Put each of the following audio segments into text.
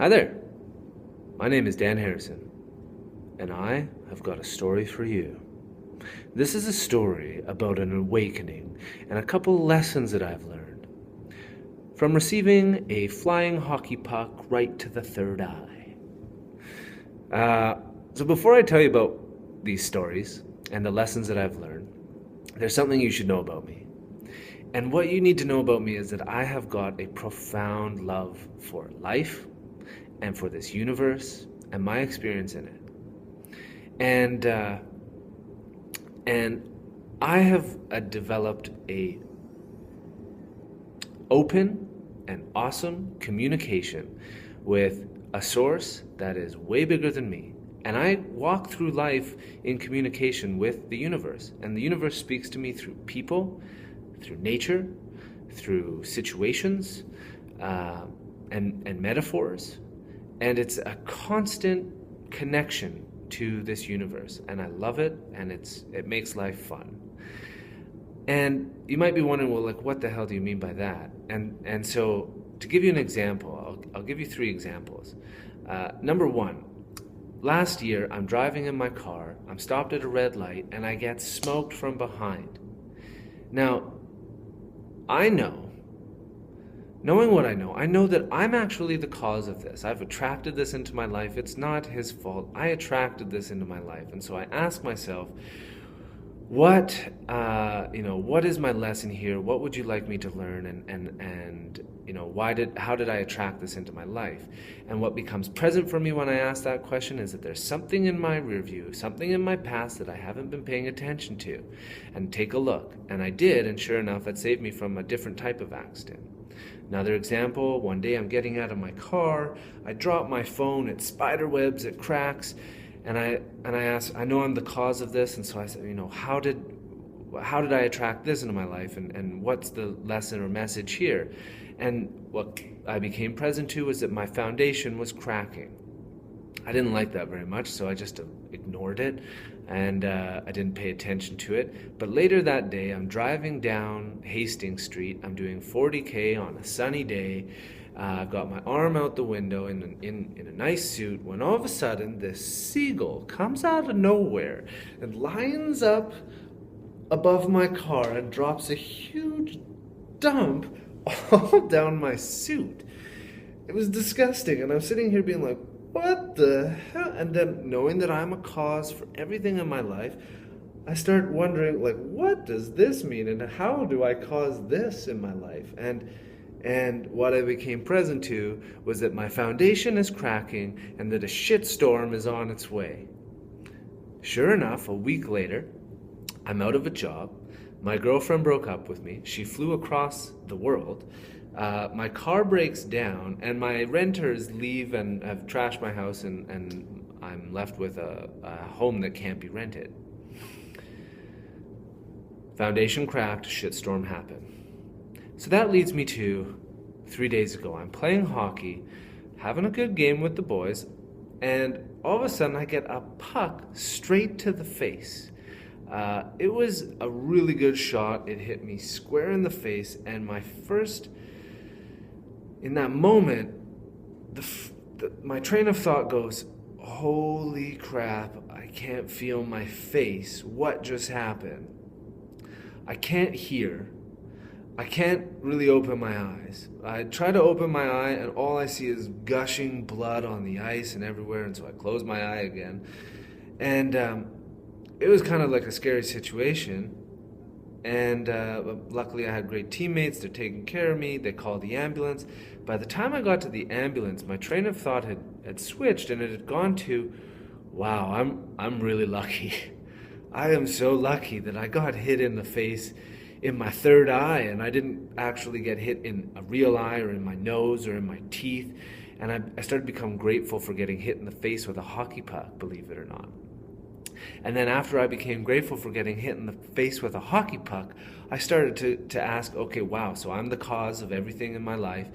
Hi there. My name is Dan Harrison, and I have got a story for you. This is a story about an awakening and a couple lessons that I've learned from receiving a flying hockey puck right to the third eye. So, before I tell you about these stories and the lessons that I've learned, there's something you should know about me. And what you need to know about me is that I have got a profound love for life and for this universe and my experience in it. And I have developed a open and awesome communication with a source that is way bigger than me. And I walk through life in communication with the universe. And the universe speaks to me through people, through nature, through situations, and metaphors. And it's a constant connection to this universe. And I love it, and it makes life fun. And you might be wondering, well, like, what the hell do you mean by that? And so, to give you an example, I'll give you 3 examples. Number 1, last year I'm driving in my car, I'm stopped at a red light, and I get smoked from behind. Now, knowing what I know that I'm actually the cause of this. I've attracted this into my life. It's not his fault. I attracted this into my life. And so I ask myself, what is my lesson here? What would you like me to learn? And how did I attract this into my life? And what becomes present for me when I ask that question is that there's something in my rear view, something in my past that I haven't been paying attention to. And take a look. And I did, and sure enough, that saved me from a different type of accident. Another example, one day I'm getting out of my car, I drop my phone, it spiderwebs, it cracks, and I ask, I know I'm the cause of this, and so I said, how did I attract this into my life, and what's the lesson or message here? And what I became present to was that my foundation was cracking. I didn't like that very much, so I just ignored it, and I didn't pay attention to it. But later that day, I'm driving down Hastings Street. I'm doing 40K on a sunny day. I've got my arm out the window in a nice suit, when all of a sudden, this seagull comes out of nowhere and lines up above my car and drops a huge dump all down my suit. It was disgusting, and I'm sitting here being like, what the hell? And then, knowing that I'm a cause for everything in my life, I start wondering, like, what does this mean, and how do I cause this in my life? And what I became present to was that my foundation is cracking and that a shitstorm is on its way. Sure enough, a week later, I'm out of a job. My girlfriend broke up with me. She flew across the world. My car breaks down, and my renters leave and have trashed my house, and I'm left with a home that can't be rented. Foundation cracked, shitstorm happened. So that leads me to 3 days ago. I'm playing hockey, having a good game with the boys, and all of a sudden I get a puck straight to the face. It was a really good shot. It hit me square in the face, and in that moment, my train of thought goes, holy crap, I can't feel my face. What just happened? I can't hear. I can't really open my eyes. I try to open my eye, and all I see is gushing blood on the ice and everywhere, and so I close my eye again. And it was kind of like a scary situation. And luckily I had great teammates. They're taking care of me. They called the ambulance. By the time I got to the ambulance, my train of thought had switched, and it had gone to, wow, I'm really lucky. I am so lucky that I got hit in the face in my third eye, and I didn't actually get hit in a real eye or in my nose or in my teeth. And I started to become grateful for getting hit in the face with a hockey puck, believe it or not. And then after I became grateful for getting hit in the face with a hockey puck, I started to ask, okay, wow, so I'm the cause of everything in my life,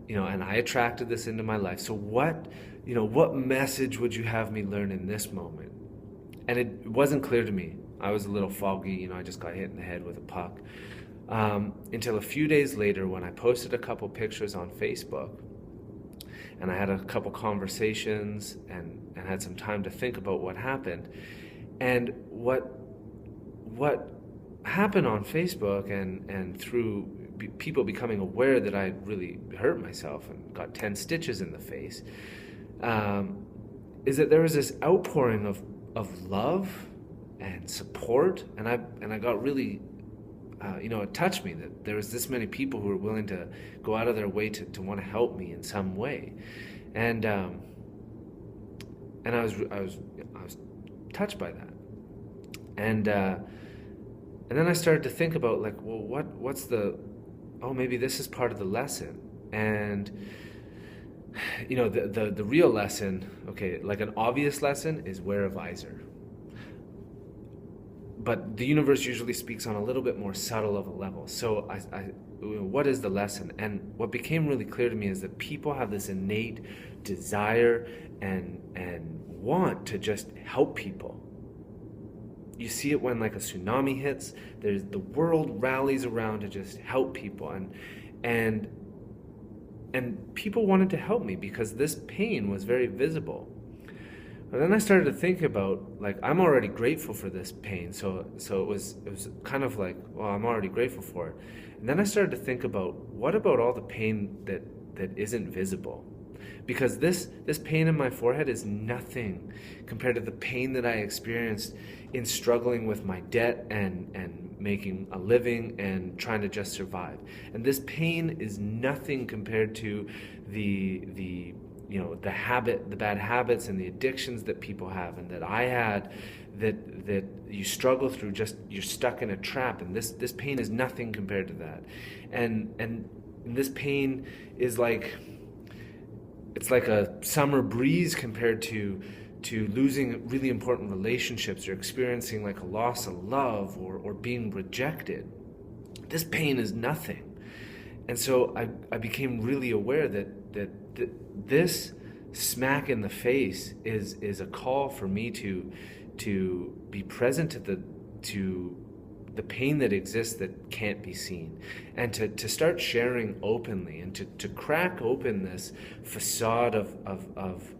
and I attracted this into my life. So what message would you have me learn in this moment? And it wasn't clear to me. I was a little foggy, I just got hit in the head with a puck. Until a few days later, when I posted a couple pictures on Facebook, and I had a couple conversations and had some time to think about what happened. And what happened on Facebook and through people becoming aware that I really hurt myself and got 10 stitches in the face, is that there was this outpouring of love and support, and I got really, it touched me that there was this many people who were willing to go out of their way to want to help me in some way, and I was touched by that, and then I started to think about, like, well, what's the, maybe this is part of the lesson. And the real lesson, okay, like an obvious lesson is wear a visor. But the universe usually speaks on a little bit more subtle of a level. So what is the lesson? And what became really clear to me is that people have this innate desire and want to just help people. You see it when, like, a tsunami hits. The world rallies around to just help people, and people wanted to help me because this pain was very visible. But then I started to think about, like, I'm already grateful for this pain, so it was kind of like, well, I'm already grateful for it. And then I started to think about, what about all the pain that isn't visible? Because this pain in my forehead is nothing compared to the pain that I experienced in struggling with my debt and making a living and trying to just survive. And this pain is nothing compared to the bad habits and the addictions that people have and that I had, that you struggle through. Just, you're stuck in a trap, and this pain is nothing compared to that. And this pain is like, it's like a summer breeze compared to losing really important relationships or experiencing, like, a loss of love or being rejected. This pain is nothing. And so I became really aware that this smack in the face is a call for me to be present to the pain that exists that can't be seen, and to start sharing openly, and to crack open this facade of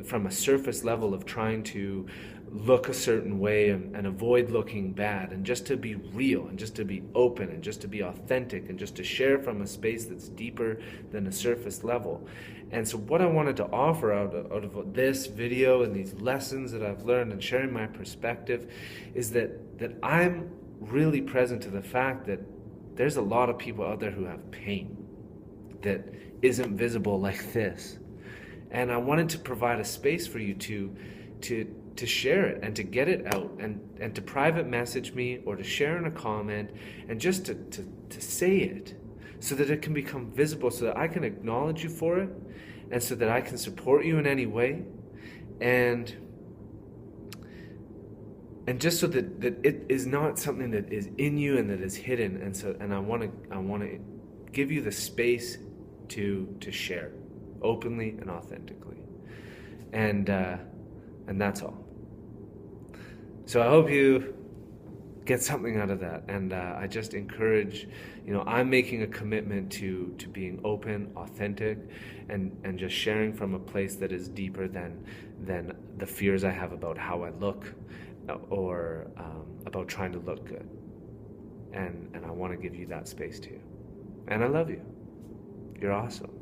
from a surface level of trying to look a certain way and avoid looking bad, and just to be real, and just to be open, and just to be authentic, and just to share from a space that's deeper than a surface level. And so what I wanted to offer out of this video and these lessons that I've learned and sharing my perspective is that I'm really present to the fact that there's a lot of people out there who have pain that isn't visible like this. And I wanted to provide a space for you to share it and to get it out, and to private message me or to share in a comment, and just to say it so that it can become visible, so that I can acknowledge you for it, and so that I can support you in any way, and just so that it is not something that is in you and that is hidden. And I want to give you the space to share openly and authentically, and that's all. So I hope you get something out of that, and I just encourage, I'm making a commitment to being open, authentic, and just sharing from a place that is deeper than the fears I have about how I look, or about trying to look good. And I want to give you that space too. And I love you. You're awesome.